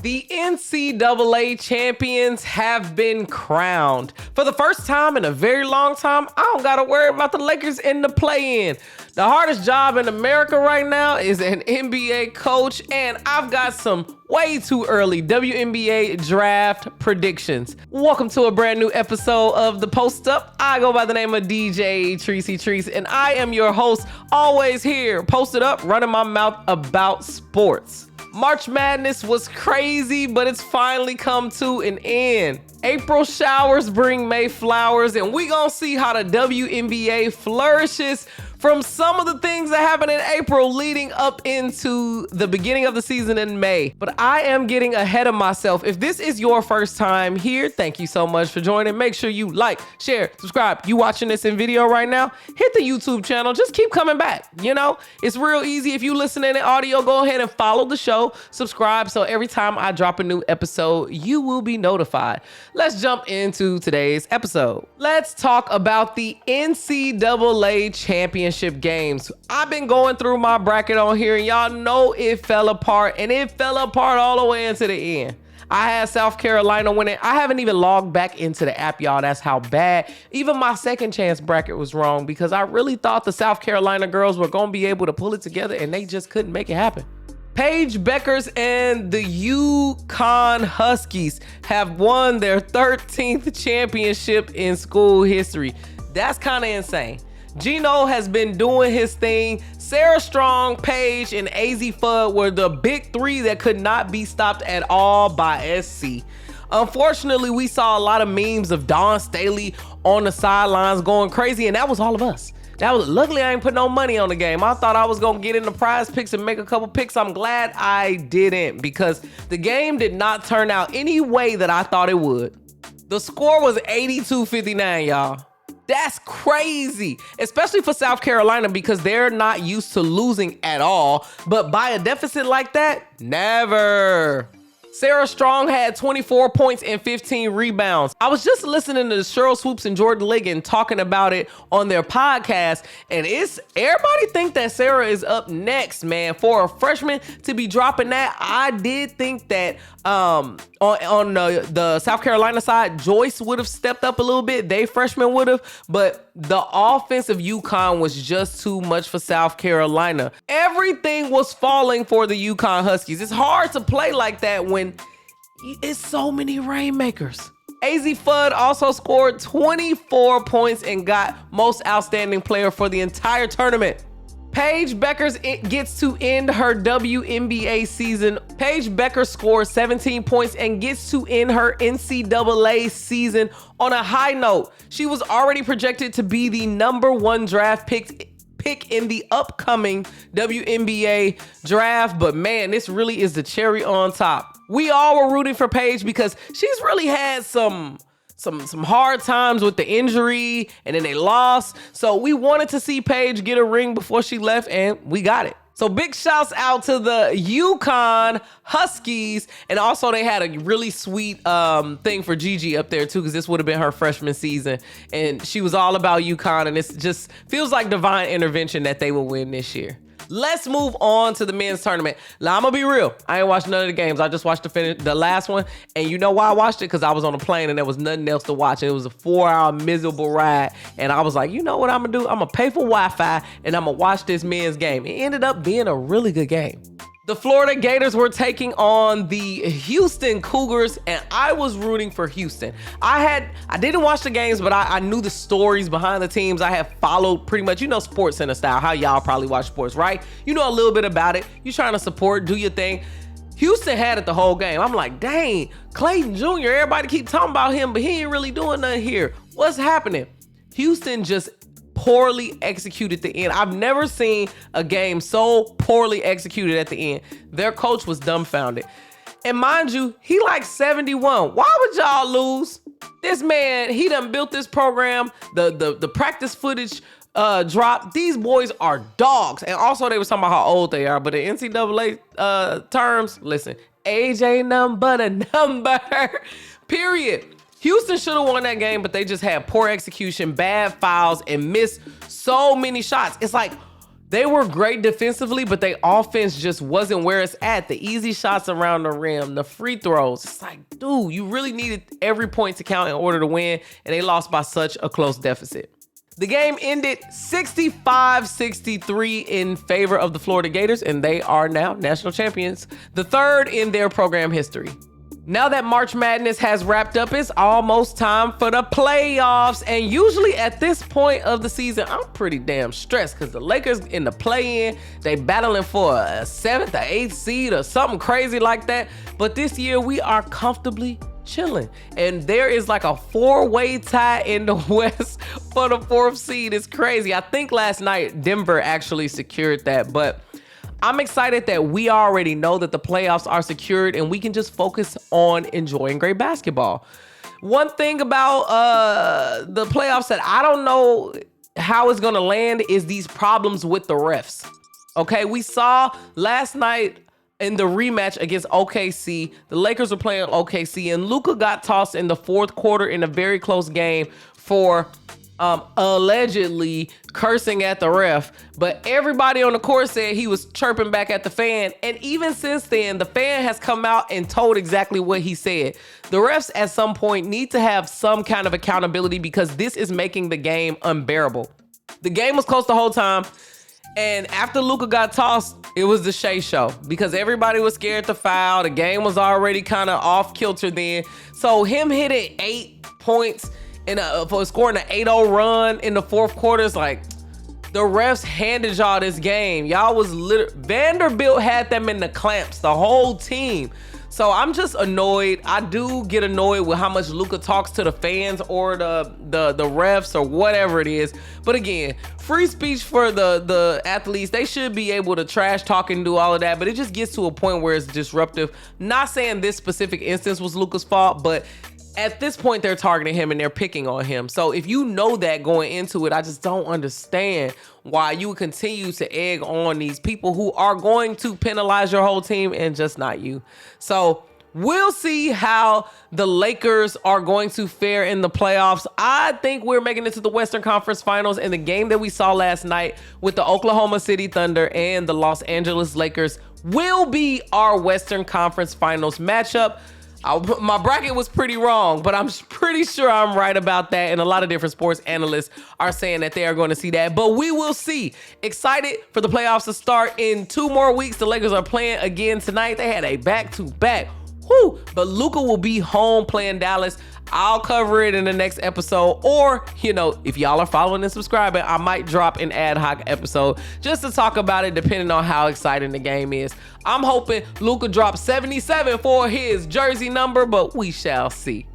The NCAA champions have been crowned. For the first time in a very long time, I don't gotta worry about the Lakers in the play-in. The hardest job in America right now is an NBA coach, and I've got some way too early WNBA Draft predictions. Welcome to a brand new episode of The Post Up. I go by the name of DJ Tricey Trice, and I am your host, always here, posted up, running my mouth about sports. March Madness was crazy, but it's finally come to an end. April showers bring May flowers, and we gonna see how the WNBA flourishes from some of the things that happened in April leading up into the beginning of the season in May. But I am getting ahead of myself. If this is your first time here, thank you so much for joining. Make sure you like, share, subscribe. You watching this in video right now, hit the YouTube channel. Just keep coming back. You know, it's real easy. If you listening in audio, go ahead and follow the show, subscribe, so every time I drop a new episode, you will be notified. Let's jump into today's episode. Let's talk about the NCAA Championship games. I've been going through my bracket on here, and y'all know it fell apart, and it fell apart all the way into the end. I had South Carolina winning. I haven't even logged back into the app, y'all. That's how bad. Even my second chance bracket was wrong because I really thought the South Carolina girls were going to be able to pull it together, and they just couldn't make it happen. Paige Bueckers and the UConn Huskies have won their 13th championship in school history. That's kind of insane. Gino has been doing his thing. Sarah Strong, Paige, and AZ Fudd were the big three that could not be stopped at all by SC. Unfortunately, we saw a lot of memes of Dawn Staley on the sidelines going crazy, and that was all of us. Luckily, I ain't put no money on the game. I thought I was gonna get in the prize picks and make a couple picks. I'm glad I didn't, because the game did not turn out any way that I thought it would. The score was 82-59, y'all. That's crazy, especially for South Carolina because they're not used to losing at all. But by a deficit like that, never. Sarah Strong had 24 points and 15 rebounds. I was just listening to Cheryl Swoops and Jordan Ligon talking about it on their podcast, and everybody think that Sarah is up next, man. For a freshman to be dropping that, I did think that on the South Carolina side, Joyce would have stepped up a little bit. They freshmen would have, but the offense of UConn was just too much for South Carolina. Everything was falling for the UConn Huskies. It's hard to play like that when it's so many rainmakers. AZ Fudd also scored 24 points and got most outstanding player for the entire tournament. Paige Bueckers gets to end her WNBA season. Paige Bueckers scored 17 points and gets to end her NCAA season on a high note. She was already projected to be the #1 draft pick in the upcoming WNBA draft, but man, this really is the cherry on top. We all were rooting for Paige because she's really had some hard times with the injury, and then they lost. So we wanted to see Paige get a ring before she left, and we got it. So big shouts out to the UConn Huskies. And also they had a really sweet thing for Gigi up there too, because this would have been her freshman season. And she was all about UConn, and it just feels like divine intervention that they will win this year. Let's move on to the men's tournament. Now, I'm gonna be real. I ain't watched none of the games. I just watched the last one. And you know why I watched it? Because I was on a plane and there was nothing else to watch. It was a 4-hour miserable ride. And I was like, you know what I'm gonna do? I'm gonna pay for Wi-Fi and I'm gonna watch this men's game. It ended up being a really good game. The Florida Gators were taking on the Houston Cougars, and I was rooting for Houston. I didn't watch the games, but I knew the stories behind the teams. I have followed pretty much, Sports Center style, how y'all probably watch sports, right? You know a little bit about it. You trying to support, do your thing. Houston had it the whole game. I'm like, dang, Clayton Jr., everybody keep talking about him, but he ain't really doing nothing here. What's happening? Houston just poorly executed the end. I've never seen a game so poorly executed at the end. Their coach was dumbfounded. And mind you, he like 71. Why would y'all lose? This man, he done built this program. The practice footage dropped. These boys are dogs. And also they were talking about how old they are. But in NCAA terms, listen, age ain't nothing but a number. Period. Houston should have won that game, but they just had poor execution, bad fouls, and missed so many shots. It's like They were great defensively, but their offense just wasn't where it's at. The easy shots around the rim, the free throws. It's like, dude, you really needed every point to count in order to win, and they lost by such a close deficit. The game ended 65-63 in favor of the Florida Gators, and they are now national champions, the third in their program history. Now that March Madness has wrapped up, it's almost time for the playoffs. And usually at this point of the season, I'm pretty damn stressed because the Lakers in the play-in, they battling for a 7th or 8th seed or something crazy like that. But this year we are comfortably chilling. And there is like a 4-way tie in the West for the 4th seed. It's crazy. I think last night Denver actually secured that, but I'm excited that we already know that the playoffs are secured and we can just focus on enjoying great basketball. One thing about the playoffs that I don't know how it's going to land is these problems with the refs. Okay, we saw last night in the rematch against OKC, the Lakers were playing OKC and Luka got tossed in the 4th quarter in a very close game for allegedly cursing at the ref, but everybody on the court said he was chirping back at the fan. And even since then, the fan has come out and told exactly what he said. The refs at some point need to have some kind of accountability because this is making the game unbearable. The game was close the whole time. And after Luka got tossed, it was the Shea show because everybody was scared to foul. The game was already kind of off kilter then. So him hitting 8 points for scoring an 8-0 run in the 4th quarter, is like, the refs handed y'all this game. Y'all was Vanderbilt had them in the clamps, the whole team. So I'm just annoyed. I do get annoyed with how much Luka talks to the fans or the refs or whatever it is. But again, free speech for the athletes. They should be able to trash talk and do all of that, but it just gets to a point where it's disruptive. Not saying this specific instance was Luka's fault, but at this point, they're targeting him and they're picking on him. So if you know that going into it, I just don't understand why you continue to egg on these people who are going to penalize your whole team and just not you. So we'll see how the Lakers are going to fare in the playoffs. I think we're making it to the Western Conference Finals, and the game that we saw last night with the Oklahoma City Thunder and the Los Angeles Lakers will be our Western Conference Finals matchup. My bracket was pretty wrong, but I'm pretty sure I'm right about that. And a lot of different sports analysts are saying that they are going to see that. But we will see. Excited for the playoffs to start in 2 more weeks. The Lakers are playing again tonight. They had a back-to-back. Whoo! But Luka will be home playing Dallas. I'll cover it in the next episode. Or, if y'all are following and subscribing, I might drop an ad hoc episode just to talk about it depending on how exciting the game is. I'm hoping Luka drops 77 for his jersey number, but we shall see.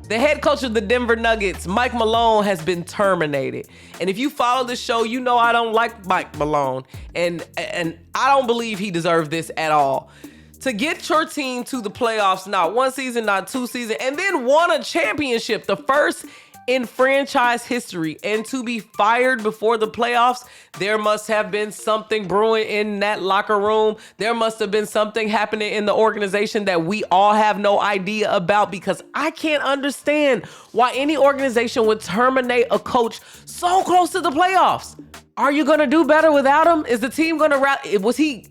The head coach of the Denver Nuggets, Mike Malone, has been terminated. And if you follow the show, you know I don't like Mike Malone. And I don't believe he deserved this at all. To get your team to the playoffs, not 1 season, not 2 seasons, and then won a championship, the first in franchise history, and to be fired before the playoffs, there must have been something brewing in that locker room. There must have been something happening in the organization that we all have no idea about, because I can't understand why any organization would terminate a coach so close to the playoffs. Are you going to do better without him? Is the team going to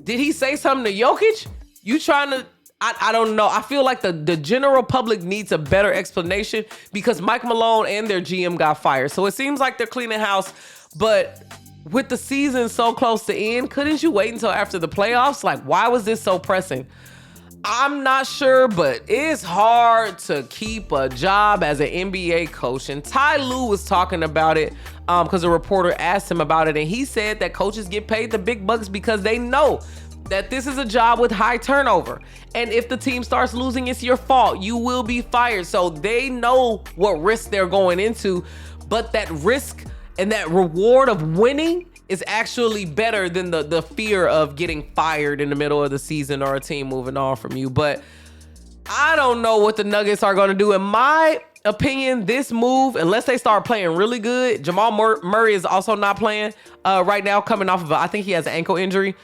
did he say something to Jokic? You trying to, I don't know. I feel like the general public needs a better explanation because Mike Malone and their GM got fired. So it seems like they're cleaning house, but with the season so close to end, couldn't you wait until after the playoffs? Like, why was this so pressing? I'm not sure, but it's hard to keep a job as an NBA coach. And Ty Lue was talking about it because a reporter asked him about it. And he said that coaches get paid the big bucks because they know that this is a job with high turnover. And if the team starts losing, it's your fault. You will be fired. So they know what risk they're going into. But that risk and that reward of winning is actually better than the fear of getting fired in the middle of the season or a team moving on from you. But I don't know what the Nuggets are going to do. In my opinion, this move, unless they start playing really good, Jamal Murray is also not playing right now, coming off of, I think he has an ankle injury.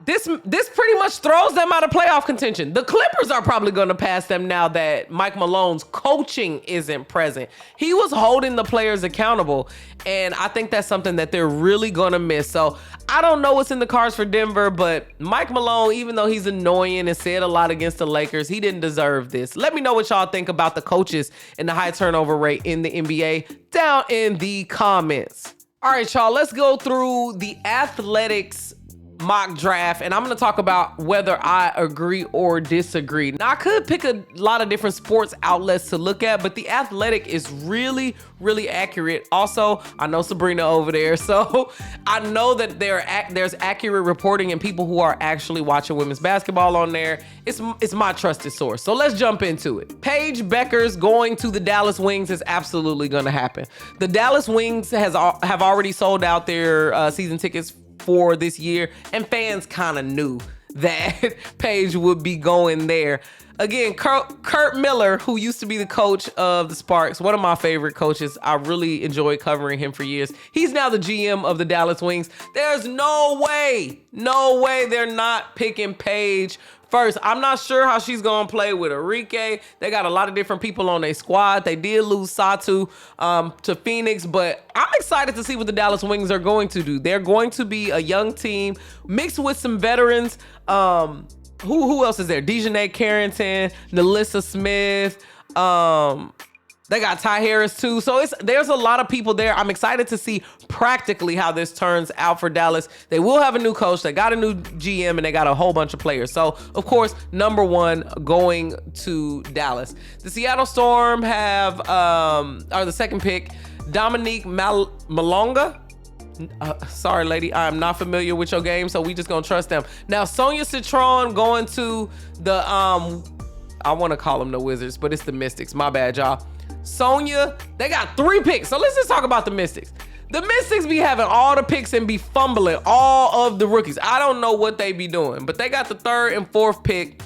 This pretty much throws them out of playoff contention. The Clippers are probably going to pass them now that Mike Malone's coaching isn't present. He was holding the players accountable, and I think that's something that they're really going to miss. So I don't know what's in the cards for Denver, but Mike Malone, even though he's annoying and said a lot against the Lakers, he didn't deserve this. Let me know what y'all think about the coaches and the high turnover rate in the NBA down in the comments. All right, y'all, let's go through the Athletics mock draft, and I'm going to talk about whether I agree or disagree. Now, I could pick a lot of different sports outlets to look at, but the Athletic is really, really accurate. Also, I know Sabrina over there, so I know that there's accurate reporting and people who are actually watching women's basketball on there. It's my trusted source. So let's jump into it. Paige Bueckers going to the Dallas Wings is absolutely going to happen. The Dallas Wings have already sold out their season tickets for this year, and fans kind of knew that Paige would be going there. Again, Kurt Miller, who used to be the coach of the Sparks, one of my favorite coaches. I really enjoyed covering him for years. He's now the GM of the Dallas Wings. There's no way they're not picking Paige first. I'm not sure how she's going to play with Enrique. They got a lot of different people on their squad. They did lose Satu to Phoenix, but I'm excited to see what the Dallas Wings are going to do. They're going to be a young team mixed with some veterans. Who else is there? Dejanay Carrington, Nalissa Smith. They got Ty Harris too. So there's a lot of people there. I'm excited to see practically how this turns out for Dallas. They will have a new coach. They got a new GM, and they got a whole bunch of players. So, of course, number one going to Dallas. The Seattle Storm have, are the second pick, Dominique Malonga. Sorry, lady, I am not familiar with your game, so we just gonna trust them. Now, Sonia Citron going to the, I want to call them the Wizards, but it's the Mystics. My bad, y'all. Sonya, they got 3 picks. So let's just talk about the Mystics. The Mystics be having all the picks and be fumbling all of the rookies. I don't know what they be doing, but they got the 3rd and 4th pick.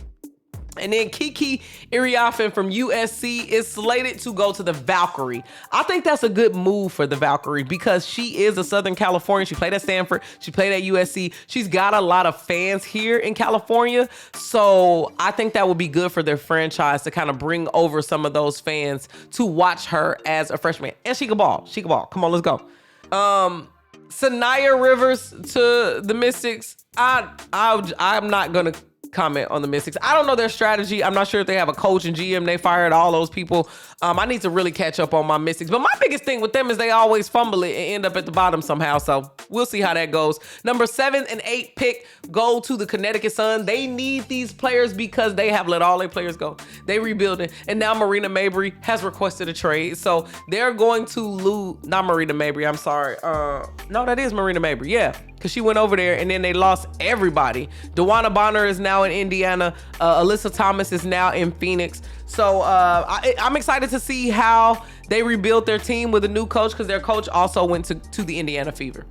And then Kiki Iriafen from USC is slated to go to the Valkyrie. I think that's a good move for the Valkyrie because she is a Southern Californian. She played at Stanford. She played at USC. She's got a lot of fans here in California. So I think that would be good for their franchise to kind of bring over some of those fans to watch her as a freshman. And she can ball. She can ball. Come on, let's go. Sanaya Rivers to the Mystics. I'm not going to comment on the Mystics. I don't know their strategy. I'm not sure if they have a coach and GM. They fired all those people. I need to really catch up on my Mystics. But my biggest thing with them is they always fumble it and end up at the bottom somehow. So we'll see how that goes. Number 7 and 8 pick go to the Connecticut Sun. They need these players because they have let all their players go. They rebuilding. And now Marina Mabry has requested a trade. So they're going to lose. Not Marina Mabry. I'm sorry. No, that is Marina Mabry. Yeah. Because she went over there and then they lost everybody. DeWanna Bonner is now in Indiana. Alyssa Thomas is now in Phoenix. So I'm excited to see how they rebuilt their team with a new coach because their coach also went to the Indiana Fever.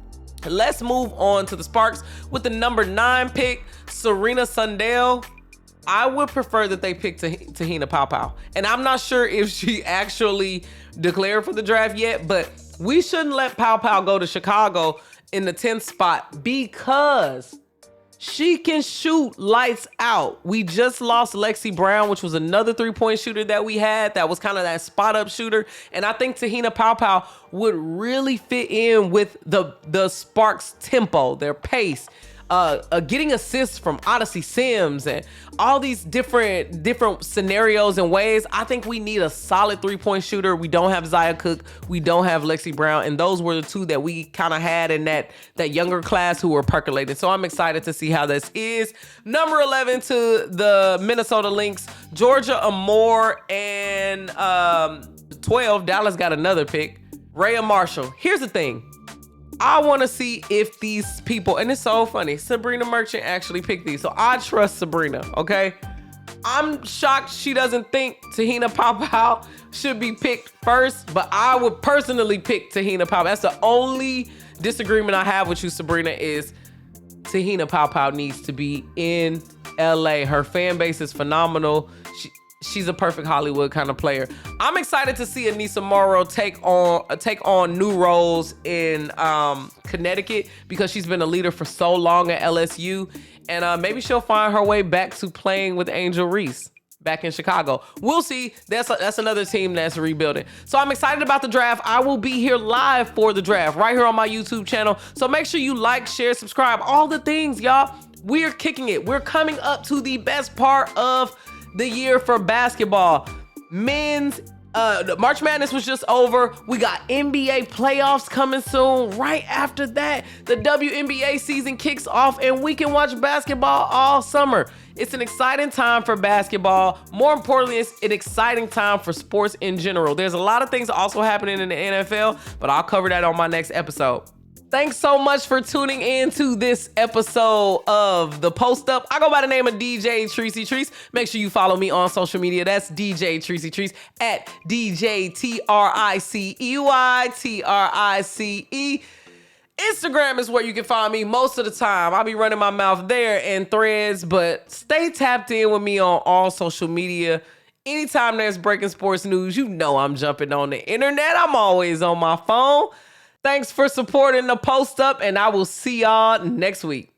Let's move on to the Sparks with the number 9 pick, Serena Sundell. I would prefer that they pick Tahina Paopao. And I'm not sure if she actually declared for the draft yet, but we shouldn't let Paopao go to Chicago in the 10th spot because she can shoot lights out. We just lost Lexi Brown, which was another 3-point shooter that we had. That was kind of that spot up shooter. And I think Tahina Paopao would really fit in with the Sparks tempo, their pace. Getting assists from Odyssey Sims and all these different scenarios and ways. I think we need a solid 3-point shooter. We don't have Zaya Cook. We don't have Lexi Brown. And those were the 2 that we kind of had in that younger class who were percolating. So I'm excited to see how this is. Number 11 to the Minnesota Lynx, Georgia Amore, and 12, Dallas got another pick, Rhea Marshall. Here's the thing. I want to see if these people, and it's so funny, Sabrina Merchant actually picked these. So I trust Sabrina, okay? I'm shocked she doesn't think Tahina Paopao should be picked first, but I would personally pick Tahina Paopao. That's the only disagreement I have with you, Sabrina, is Tahina Paopao needs to be in LA. Her fan base is phenomenal. she's a perfect Hollywood kind of player. I'm excited to see Anissa Morrow take on new roles in Connecticut because she's been a leader for so long at LSU, and maybe she'll find her way back to playing with Angel Reese back in Chicago. We'll see. That's another team that's rebuilding. So I'm excited about the draft. I will be here live for the draft right here on my YouTube channel. So make sure you like, share, subscribe, all the things, y'all. We're kicking it. We're coming up to the best part of the year for basketball. Men's March Madness was just over. We got NBA playoffs coming soon. Right after that, the WNBA season kicks off and we can watch basketball all summer. It's an exciting time for basketball. More importantly, it's an exciting time for sports in general. There's a lot of things also happening in the NFL, but I'll cover that on my next episode. Thanks so much for tuning in to this episode of The Post Up. I go by the name of DJ Tricey Trice. Make sure you follow me on social media. That's DJ Tricey Trice at DJ TRICEY. Instagram is where you can find me most of the time. I'll be running my mouth there and Threads, but stay tapped in with me on all social media. Anytime there's breaking sports news, you know I'm jumping on the internet. I'm always on my phone. Thanks for supporting The Post Up, and I will see y'all next week.